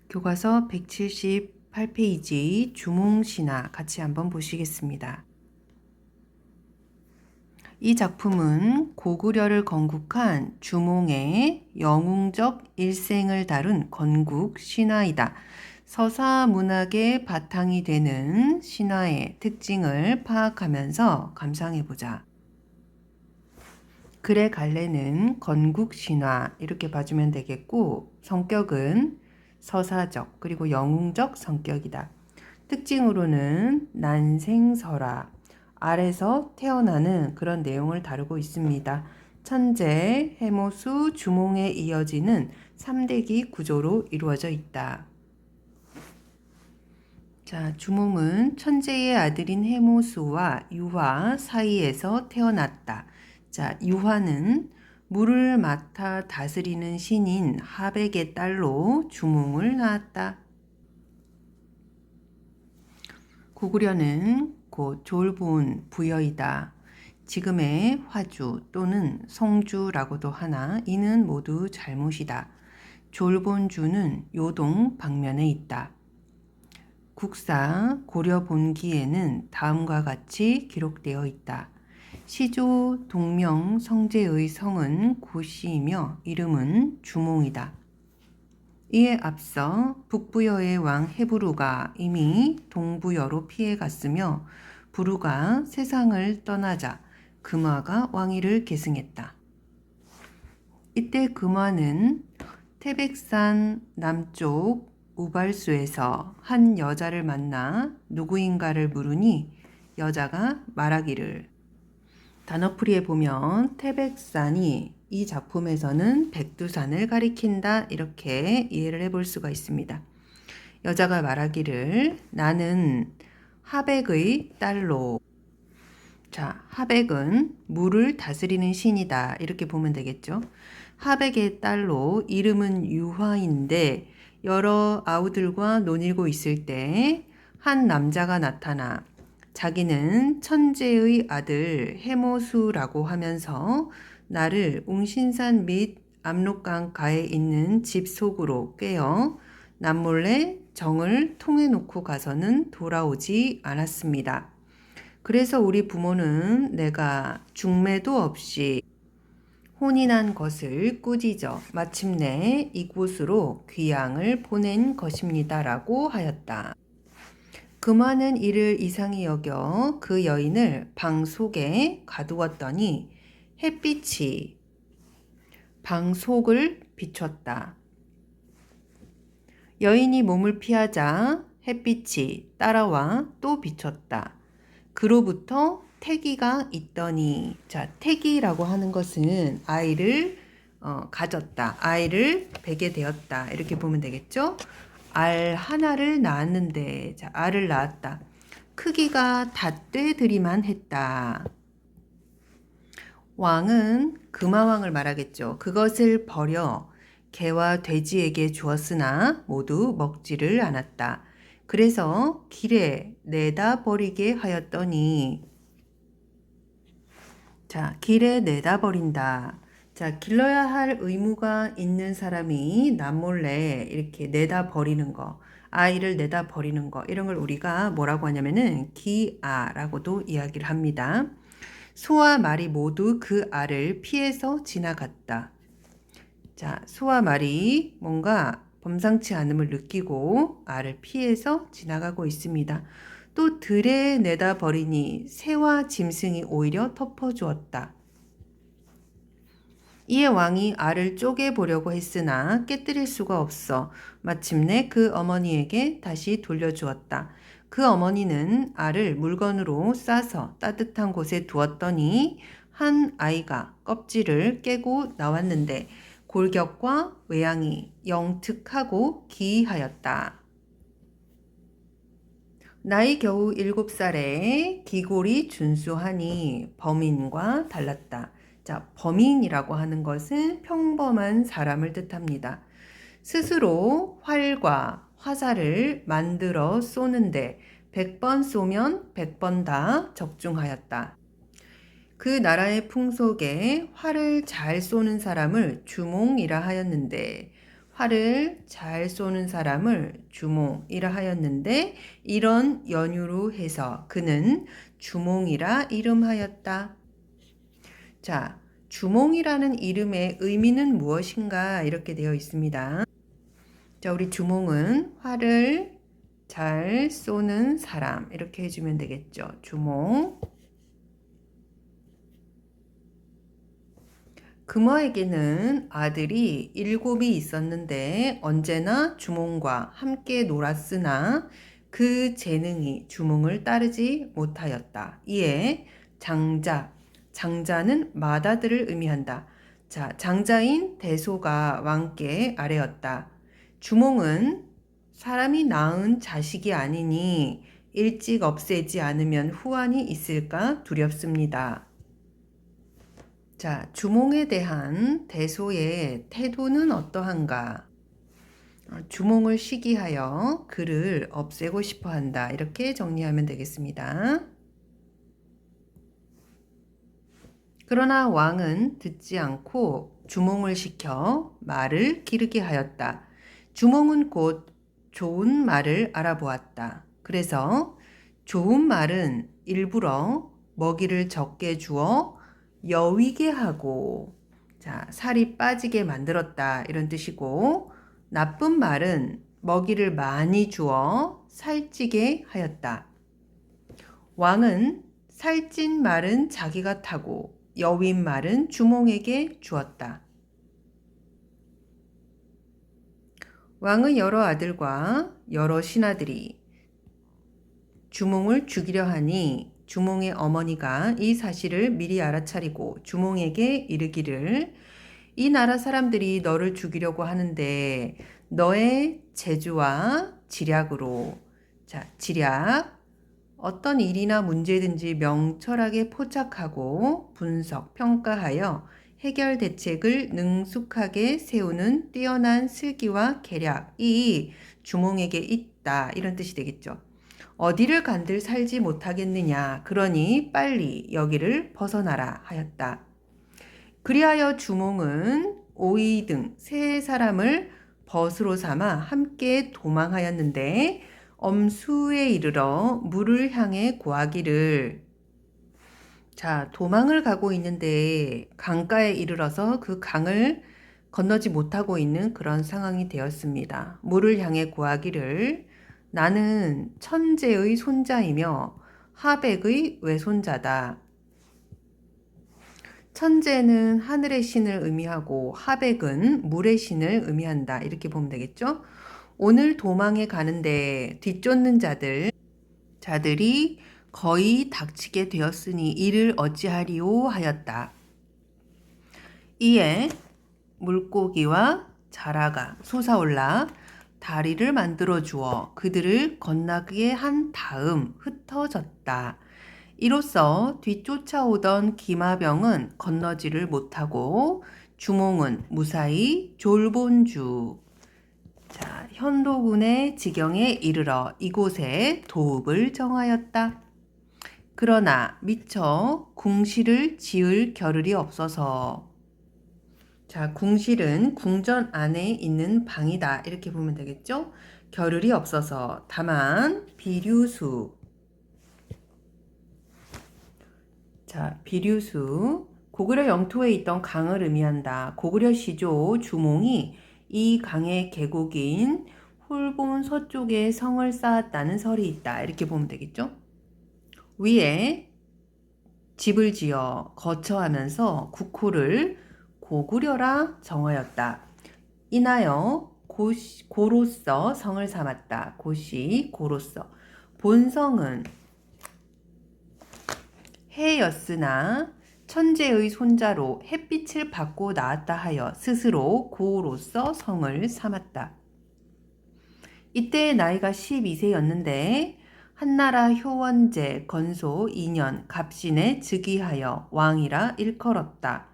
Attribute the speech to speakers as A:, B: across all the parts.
A: 교과서 178페이지 주몽신화 같이 한번 보시겠습니다. 이 작품은 고구려를 건국한 주몽의 영웅적 일생을 다룬 건국 신화이다. 서사 문학의 바탕이 되는 신화의 특징을 파악하면서 감상해보자. 글의 갈래는 건국 신화 이렇게 봐주면 되겠고, 성격은 서사적 그리고 영웅적 성격이다. 특징으로는 난생설화, 알에서 태어나는 그런 내용을 다루고 있습니다. 천재, 해모수, 주몽에 이어지는 3대기 구조로 이루어져 있다. 자, 주몽은 천재의 아들인 해모수와 유화 사이에서 태어났다. 자, 유화는 물을 맡아 다스리는 신인 하백의 딸로 주몽을 낳았다. 고구려는 곧 졸본 부여이다. 지금의 화주 또는 성주라고도 하나 이는 모두 잘못이다. 졸본주는 요동 방면에 있다. 국사 고려 본기에는 다음과 같이 기록되어 있다. 시조 동명 성제의 성은 고씨이며 이름은 주몽이다. 이에 앞서 북부여의 왕 헤부루가 이미 동부여로 피해갔으며 부루가 세상을 떠나자 금화가 왕위를 계승했다. 이때 금화는 태백산 남쪽 우발수에서 한 여자를 만나 누구인가를 물으니 여자가 말하기를, 단어풀이에 보면 태백산이 이 작품에서는 백두산을 가리킨다 이렇게 이해를 해볼 수가 있습니다. 여자가 말하기를 나는 하백의 딸로, 자, 하백은 물을 다스리는 신이다 이렇게 보면 되겠죠. 하백의 딸로 이름은 유화인데 여러 아우들과 논일고 있을 때 한 남자가 나타나 자기는 천재의 아들 해모수라고 하면서 나를 웅신산 및 압록강가에 있는 집 속으로 꿰어 남몰래 정을 통해놓고 가서는 돌아오지 않았습니다. 그래서 우리 부모는 내가 중매도 없이 혼인한 것을 꾸짖어 마침내 이곳으로 귀양을 보낸 것입니다. 라고 하였다. 금화는 이를 이상히 여겨 그 여인을 방 속에 가두었더니 햇빛이 방 속을 비췄다. 여인이 몸을 피하자 햇빛이 따라와 또 비췄다. 그로부터 태기가 있더니, 자, 태기라고 하는 것은 아이를 가졌다. 아이를 베게 되었다. 이렇게 보면 되겠죠? 알 하나를 낳았는데, 자, 알을 낳았다. 크기가 닷되들이만 했다. 왕은 금화왕을 말하겠죠. 그것을 버려 개와 돼지에게 주었으나 모두 먹지를 않았다. 그래서 길에 내다 버리게 하였더니, 자, 길에 내다 버린다. 자, 길러야 할 의무가 있는 사람이 남몰래 이렇게 내다 버리는 거, 아이를 내다 버리는 거, 이런 걸 우리가 뭐라고 하냐면은 기아라고도 이야기를 합니다. 소와 말이 모두 그 알을 피해서 지나갔다. 자, 소와 말이 뭔가 범상치 않음을 느끼고 알을 피해서 지나가고 있습니다. 또 들에 내다 버리니 새와 짐승이 오히려 덮어주었다. 이에 왕이 알을 쪼개보려고 했으나 깨뜨릴 수가 없어 마침내 그 어머니에게 다시 돌려주었다. 그 어머니는 알을 물건으로 싸서 따뜻한 곳에 두었더니 한 아이가 껍질을 깨고 나왔는데 골격과 외양이 영특하고 기이하였다. 나이 겨우 7살에 기골이 준수하니 범인과 달랐다. 자, 범인이라고 하는 것은 평범한 사람을 뜻합니다. 스스로 활과 화살을 만들어 쏘는데 100번 쏘면 100번 다 적중하였다. 그 나라의 풍속에 활을 잘 쏘는 사람을 주몽이라 하였는데 활을 잘 쏘는 사람을 주몽이라 하였는데 이런 연유로 해서 그는 주몽이라 이름하였다. 자, 주몽이라는 이름의 의미는 무엇인가 이렇게 되어 있습니다. 자, 우리 주몽은 활을 잘 쏘는 사람 이렇게 해주면 되겠죠. 주몽. 금어에게는 아들이 7이 있었는데 언제나 주몽과 함께 놀았으나 그 재능이 주몽을 따르지 못하였다. 이에 장자는 맏아들을 의미한다. 자, 장자인 대소가 왕께 아뢰었다. 주몽은 사람이 낳은 자식이 아니니 일찍 없애지 않으면 후환이 있을까 두렵습니다. 자, 주몽에 대한 대소의 태도는 어떠한가? 주몽을 시기하여 그를 없애고 싶어 한다. 이렇게 정리하면 되겠습니다. 그러나 왕은 듣지 않고 주몽을 시켜 말을 기르게 하였다. 주몽은 곧 좋은 말을 알아보았다. 그래서 좋은 말은 일부러 먹이를 적게 주어 여위게 하고, 자, 살이 빠지게 만들었다 이런 뜻이고, 나쁜 말은 먹이를 많이 주어 살찌게 하였다. 왕은 살찐 말은 자기가 타고 여윈 말은 주몽에게 주었다. 왕의 여러 아들과 여러 신하들이 주몽을 죽이려 하니 주몽의 어머니가 이 사실을 미리 알아차리고 주몽에게 이르기를 이 나라 사람들이 너를 죽이려고 하는데 너의 재주와 지략으로, 자, 지략, 어떤 일이나 문제든지 명철하게 포착하고 분석, 평가하여 해결 대책을 능숙하게 세우는 뛰어난 슬기와 계략이 주몽에게 있다. 이런 뜻이 되겠죠. 어디를 간들 살지 못하겠느냐. 그러니 빨리 여기를 벗어나라 하였다. 그리하여 주몽은 오이 등 세 사람을 벗으로 삼아 함께 도망하였는데 엄수에 이르러 물을 향해 고하기를, 자, 도망을 가고 있는데 강가에 이르러서 그 강을 건너지 못하고 있는 그런 상황이 되었습니다. 물을 향해 고하기를 나는 천재의 손자이며 하백의 외손자다. 천재는 하늘의 신을 의미하고 하백은 물의 신을 의미한다. 이렇게 보면 되겠죠? 오늘 도망에 가는데 뒤쫓는 자들이 거의 닥치게 되었으니 이를 어찌하리오 하였다. 이에 물고기와 자라가 솟아올라 다리를 만들어 주어 그들을 건너게 한 다음 흩어졌다. 이로써 뒤쫓아오던 기마병은 건너지를 못하고 주몽은 무사히 졸본주, 자, 현도군의 지경에 이르러 이곳에 도읍을 정하였다. 그러나 미처 궁실을 지을 겨를이 없어서, 자, 궁실은 궁전 안에 있는 방이다 이렇게 보면 되겠죠? 겨를이 없어서 다만 비류수, 자, 비류수, 고구려 영토에 있던 강을 의미한다. 고구려 시조 주몽이 이 강의 계곡인 홀본 서쪽에 성을 쌓았다는 설이 있다. 이렇게 보면 되겠죠? 위에 집을 지어 거처하면서 국호를 고구려라 정하였다. 인하여 고로서 성을 삼았다. 고시 고로서. 본성은 해였으나 천재의 손자로 햇빛을 받고 나았다 하여 스스로 고로서 성을 삼았다. 이때의 나이가 12세였는데 한나라 효원제 건소 2년 갑신에 즉위하여 왕이라 일컬었다.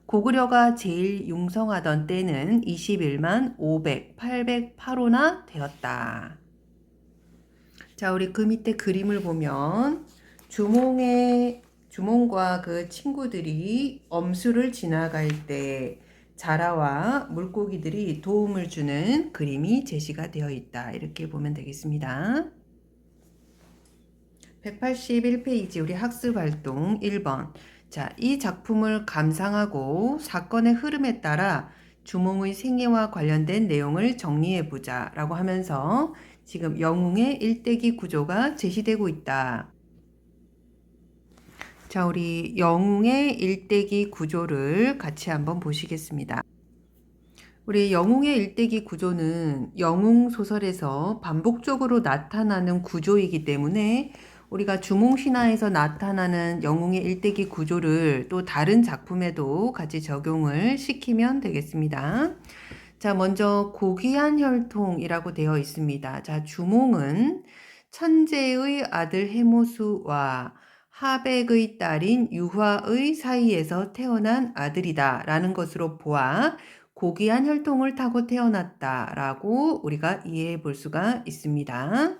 A: 고구려가 제일 융성하던 때는 21만 500,808호나 되었다. 자, 우리 그 밑에 그림을 보면 주몽과 그 친구들이 엄수를 지나갈 때 자라와 물고기들이 도움을 주는 그림이 제시가 되어 있다. 이렇게 보면 되겠습니다. 181페이지 우리 학습활동 1번. 자, 이 작품을 감상하고 사건의 흐름에 따라 주몽의 생애와 관련된 내용을 정리해 보자 라고 하면서 지금 영웅의 일대기 구조가 제시되고 있다. 자, 우리 영웅의 일대기 구조를 같이 한번 보시겠습니다. 우리 영웅의 일대기 구조는 영웅 소설에서 반복적으로 나타나는 구조이기 때문에 우리가 주몽신화에서 나타나는 영웅의 일대기 구조를 또 다른 작품에도 같이 적용을 시키면 되겠습니다. 자, 먼저 고귀한 혈통이라고 되어 있습니다. 자, 주몽은 천재의 아들 해모수와 하백의 딸인 유화의 사이에서 태어난 아들이다 라는 것으로 보아 고귀한 혈통을 타고 태어났다라고 우리가 이해해 볼 수가 있습니다.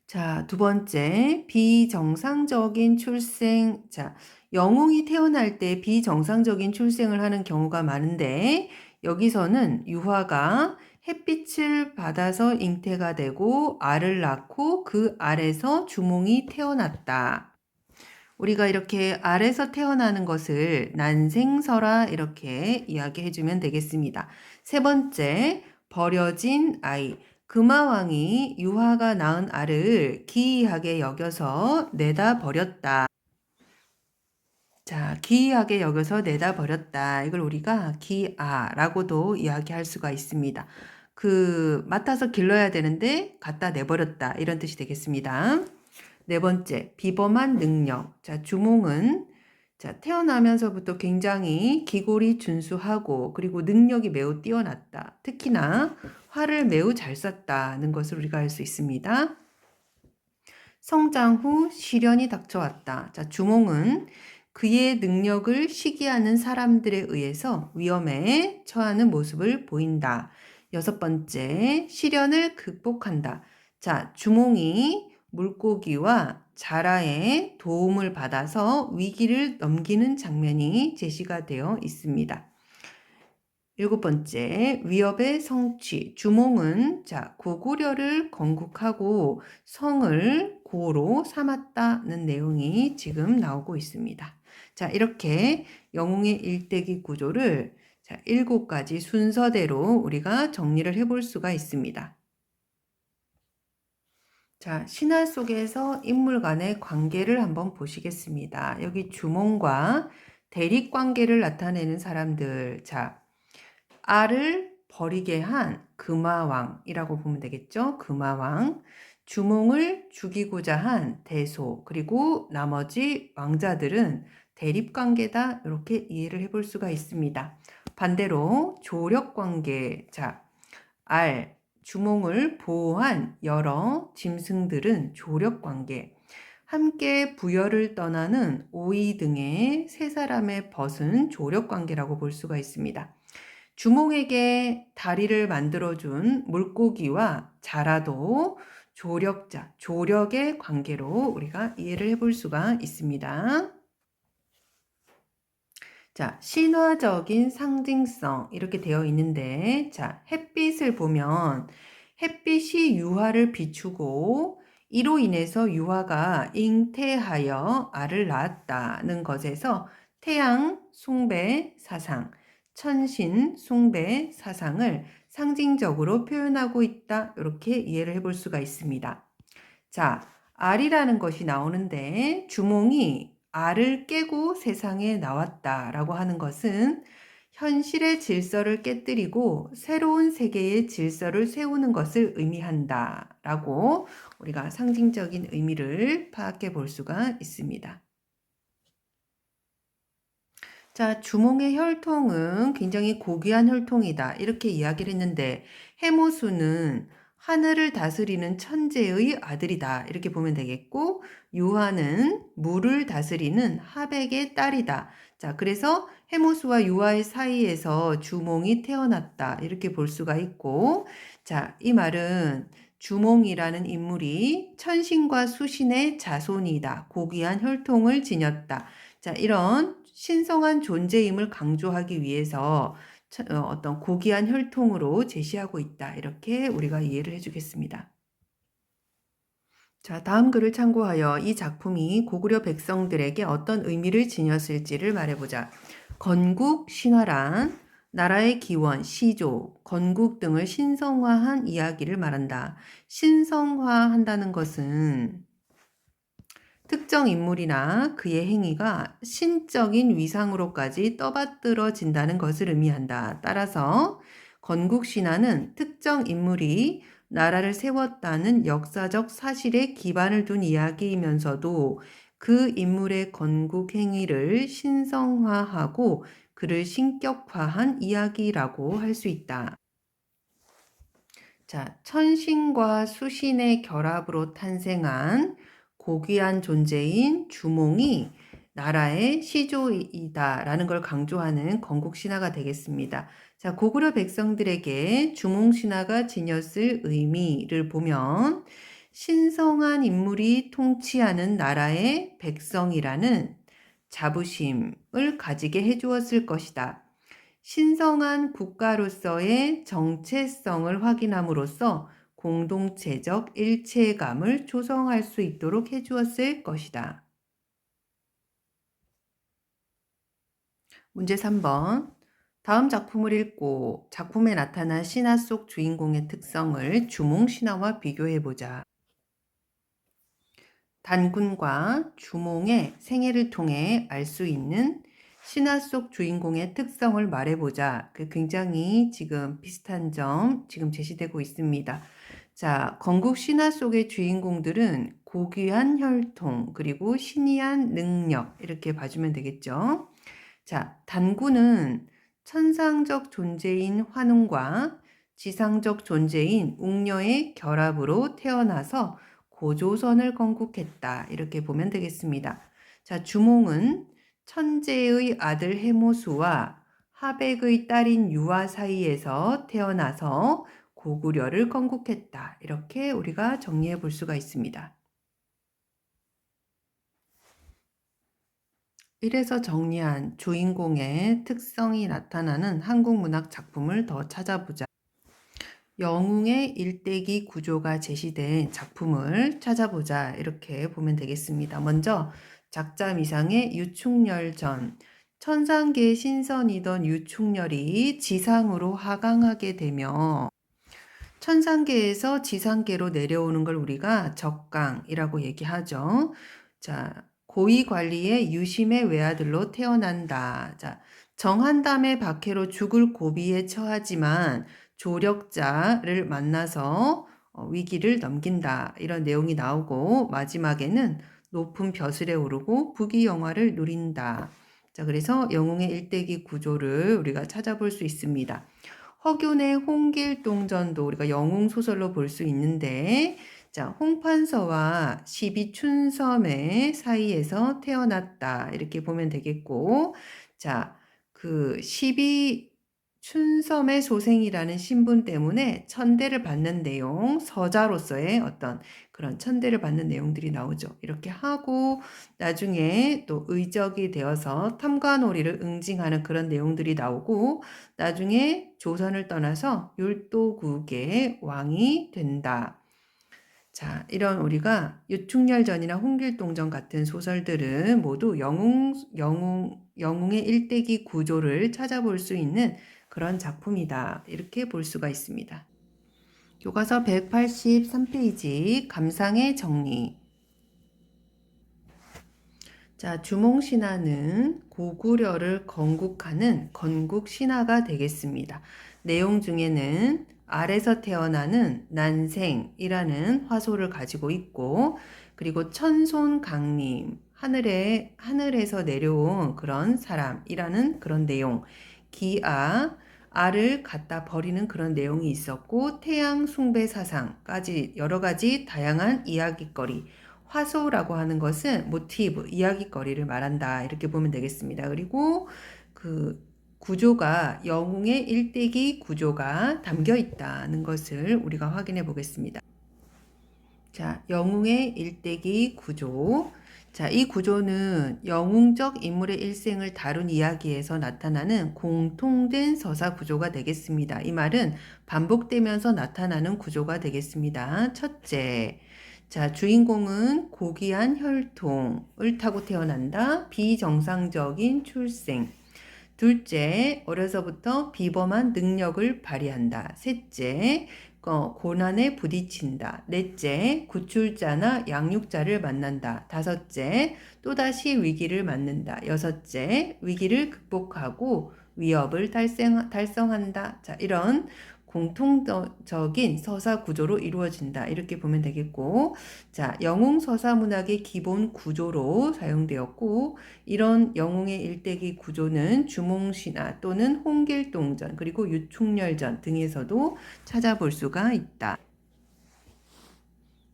A: 자, 두 번째, 비정상적인 출생. 자, 영웅이 태어날 때 비정상적인 출생을 하는 경우가 많은데 여기서는 유화가 햇빛을 받아서 잉태가 되고 알을 낳고 그 알에서 주몽이 태어났다. 우리가 이렇게 알에서 태어나는 것을 난생설화 이렇게 이야기해주면 되겠습니다. 세 번째, 버려진 아이. 금화왕이 유화가 낳은 알을 기이하게 여겨서 내다 버렸다. 자, 기이하게 여겨서 내다 버렸다. 이걸 우리가 기아라고도 이야기할 수가 있습니다. 맡아서 길러야 되는데 갖다 내버렸다. 이런 뜻이 되겠습니다. 네 번째, 비범한 능력. 자, 주몽은 태어나면서부터 굉장히 기골이 준수하고 그리고 능력이 매우 뛰어났다. 특히나 활을 매우 잘 쐈다는 것을 우리가 알 수 있습니다. 성장 후 시련이 닥쳐왔다. 자, 주몽은 그의 능력을 시기하는 사람들에 의해서 위험에 처하는 모습을 보인다. 여섯 번째, 시련을 극복한다. 자, 주몽이 물고기와 자라의 도움을 받아서 위기를 넘기는 장면이 제시가 되어 있습니다. 일곱 번째, 위협의 성취. 주몽은 고구려를 건국하고 성을 고로 삼았다는 내용이 지금 나오고 있습니다. 자, 이렇게 영웅의 일대기 구조를 7가지 순서대로 우리가 정리를 해볼 수가 있습니다. 자, 신화 속에서 인물 간의 관계를 한번 보시겠습니다. 여기 주몽과 대립 관계를 나타내는 사람들. 자, 알을 버리게 한 금화왕이라고 보면 되겠죠. 금화왕. 주몽을 죽이고자 한 대소. 그리고 나머지 왕자들은 대립 관계다. 이렇게 이해를 해볼 수가 있습니다. 반대로 조력 관계. 자, 주몽을 보호한 여러 짐승들은 조력 관계, 함께 부여를 떠나는 오이 등의 세 사람의 벗은 조력 관계라고 볼 수가 있습니다. 주몽에게 다리를 만들어준 물고기와 자라도 조력자, 조력의 관계로 우리가 이해를 해볼 수가 있습니다. 자, 신화적인 상징성 이렇게 되어 있는데 자, 햇빛을 보면 햇빛이 유화를 비추고 이로 인해서 유화가 잉태하여 알을 낳았다는 것에서 태양 숭배 사상, 천신 숭배 사상을 상징적으로 표현하고 있다. 이렇게 이해를 해볼 수가 있습니다. 자, 알이라는 것이 나오는데 주몽이 알을 깨고 세상에 나왔다라고 하는 것은 현실의 질서를 깨뜨리고 새로운 세계의 질서를 세우는 것을 의미한다라고 우리가 상징적인 의미를 파악해 볼 수가 있습니다. 자, 주몽의 혈통은 굉장히 고귀한 혈통이다. 이렇게 이야기를 했는데 해모수는 하늘을 다스리는 천재의 아들이다. 이렇게 보면 되겠고 유화는 물을 다스리는 하백의 딸이다. 자, 그래서 해모수와 유화의 사이에서 주몽이 태어났다. 이렇게 볼 수가 있고 자, 이 말은 주몽이라는 인물이 천신과 수신의 자손이다. 고귀한 혈통을 지녔다. 자, 이런 신성한 존재임을 강조하기 위해서 어떤 고귀한 혈통으로 제시하고 있다. 이렇게 우리가 이해를 해주겠습니다. 자, 다음 글을 참고하여 이 작품이 고구려 백성들에게 어떤 의미를 지녔을지를 말해보자. 건국 신화란 나라의 기원, 시조, 건국 등을 신성화한 이야기를 말한다. 신성화한다는 것은 특정 인물이나 그의 행위가 신적인 위상으로까지 떠받들어진다는 것을 의미한다. 따라서 건국신화는 특정 인물이 나라를 세웠다는 역사적 사실에 기반을 둔 이야기이면서도 그 인물의 건국 행위를 신성화하고 그를 신격화한 이야기라고 할 수 있다. 자, 천신과 수신의 결합으로 탄생한 고귀한 존재인 주몽이 나라의 시조이다라는 걸 강조하는 건국신화가 되겠습니다. 자, 고구려 백성들에게 주몽신화가 지녔을 의미를 보면 신성한 인물이 통치하는 나라의 백성이라는 자부심을 가지게 해주었을 것이다. 신성한 국가로서의 정체성을 확인함으로써 공동체적 일체감을 조성할 수 있도록 해주었을 것이다. 문제 3번. 다음 작품을 읽고 작품에 나타난 신화 속 주인공의 특성을 주몽신화와 비교해보자. 단군과 주몽의 생애를 통해 알 수 있는 신화 속 주인공의 특성을 말해보자. 굉장히 지금 비슷한 점 지금 제시되고 있습니다. 자, 건국 신화 속의 주인공들은 고귀한 혈통 그리고 신이한 능력 이렇게 봐주면 되겠죠. 자, 단군은 천상적 존재인 환웅과 지상적 존재인 웅녀의 결합으로 태어나서 고조선을 건국했다. 이렇게 보면 되겠습니다. 자, 주몽은 천재의 아들 해모수와 하백의 딸인 유아 사이에서 태어나서 고구려를 건국했다. 이렇게 우리가 정리해 볼 수가 있습니다. 이래서 정리한 주인공의 특성이 나타나는 한국 문학 작품을 더 찾아보자. 영웅의 일대기 구조가 제시된 작품을 찾아보자. 이렇게 보면 되겠습니다. 먼저 작자미상의 유충열전. 천상계의 신선이던 유충열이 지상으로 하강하게 되며 천상계에서 지상계로 내려오는 걸 우리가 적강이라고 얘기하죠. 자, 고위관리의 유심의 외아들로 태어난다. 자, 정한담의 박해로 죽을 고비에 처하지만 조력자를 만나서 위기를 넘긴다. 이런 내용이 나오고 마지막에는 높은 벼슬에 오르고 부귀영화를 누린다. 자, 그래서 영웅의 일대기 구조를 우리가 찾아볼 수 있습니다. 허균의 홍길동전도 우리가 영웅 소설로 볼 수 있는데, 자, 홍판서와 시비춘섬의 사이에서 태어났다. 이렇게 보면 되겠고, 자, 그 시비춘섬의 소생이라는 신분 때문에 천대를 받는 내용, 서자로서의 어떤 그런 천대를 받는 내용들이 나오죠. 이렇게 하고 나중에 또 의적이 되어서 탐관오리를 응징하는 그런 내용들이 나오고 나중에 조선을 떠나서 율도국의 왕이 된다. 자, 이런 우리가 유충열전이나 홍길동전 같은 소설들은 모두 영웅의 일대기 구조를 찾아볼 수 있는 그런 작품이다. 이렇게 볼 수가 있습니다. 교과서 183페이지 감상의 정리. 자, 주몽신화는 고구려를 건국하는 건국신화가 되겠습니다. 내용 중에는 알에서 태어나는 난생이라는 화소를 가지고 있고, 그리고 천손강림, 하늘에서 내려온 그런 사람이라는 그런 내용, 기아, 알을 갖다 버리는 그런 내용이 있었고, 태양 숭배 사상까지 여러 가지 다양한 이야깃거리, 화소라고 하는 것은 모티브, 이야깃거리를 말한다. 이렇게 보면 되겠습니다. 그리고 그 구조가 영웅의 일대기 구조가 담겨 있다는 것을 우리가 확인해 보겠습니다. 자, 영웅의 일대기 구조. 자, 이 구조는 영웅적 인물의 일생을 다룬 이야기에서 나타나는 공통된 서사 구조가 되겠습니다. 이 말은 반복되면서 나타나는 구조가 되겠습니다. 첫째, 자, 주인공은 고귀한 혈통을 타고 태어난다. 비정상적인 출생. 둘째, 어려서부터 비범한 능력을 발휘한다. 셋째, 고난에 부딪힌다. 넷째, 구출자나 양육자를 만난다. 다섯째, 또다시 위기를 맞는다. 여섯째, 위기를 극복하고 위협을 달성한다. 자, 이런 공통적인 서사 구조로 이루어진다. 이렇게 보면 되겠고, 자, 영웅 서사 문학의 기본 구조로 사용되었고, 이런 영웅의 일대기 구조는 주몽신화 또는 홍길동전 그리고 유충렬전 등에서도 찾아볼 수가 있다.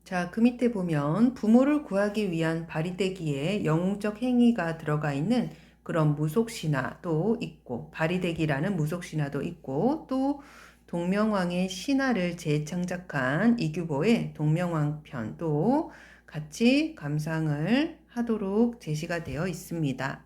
A: 자, 그 밑에 보면 부모를 구하기 위한 바리대기에 영웅적 행위가 들어가 있는 그런 무속신화도 있고, 바리대기라는 무속신화도 있고, 또 동명왕의 신화를 재창작한 이규보의 동명왕편도 같이 감상을 하도록 제시가 되어 있습니다.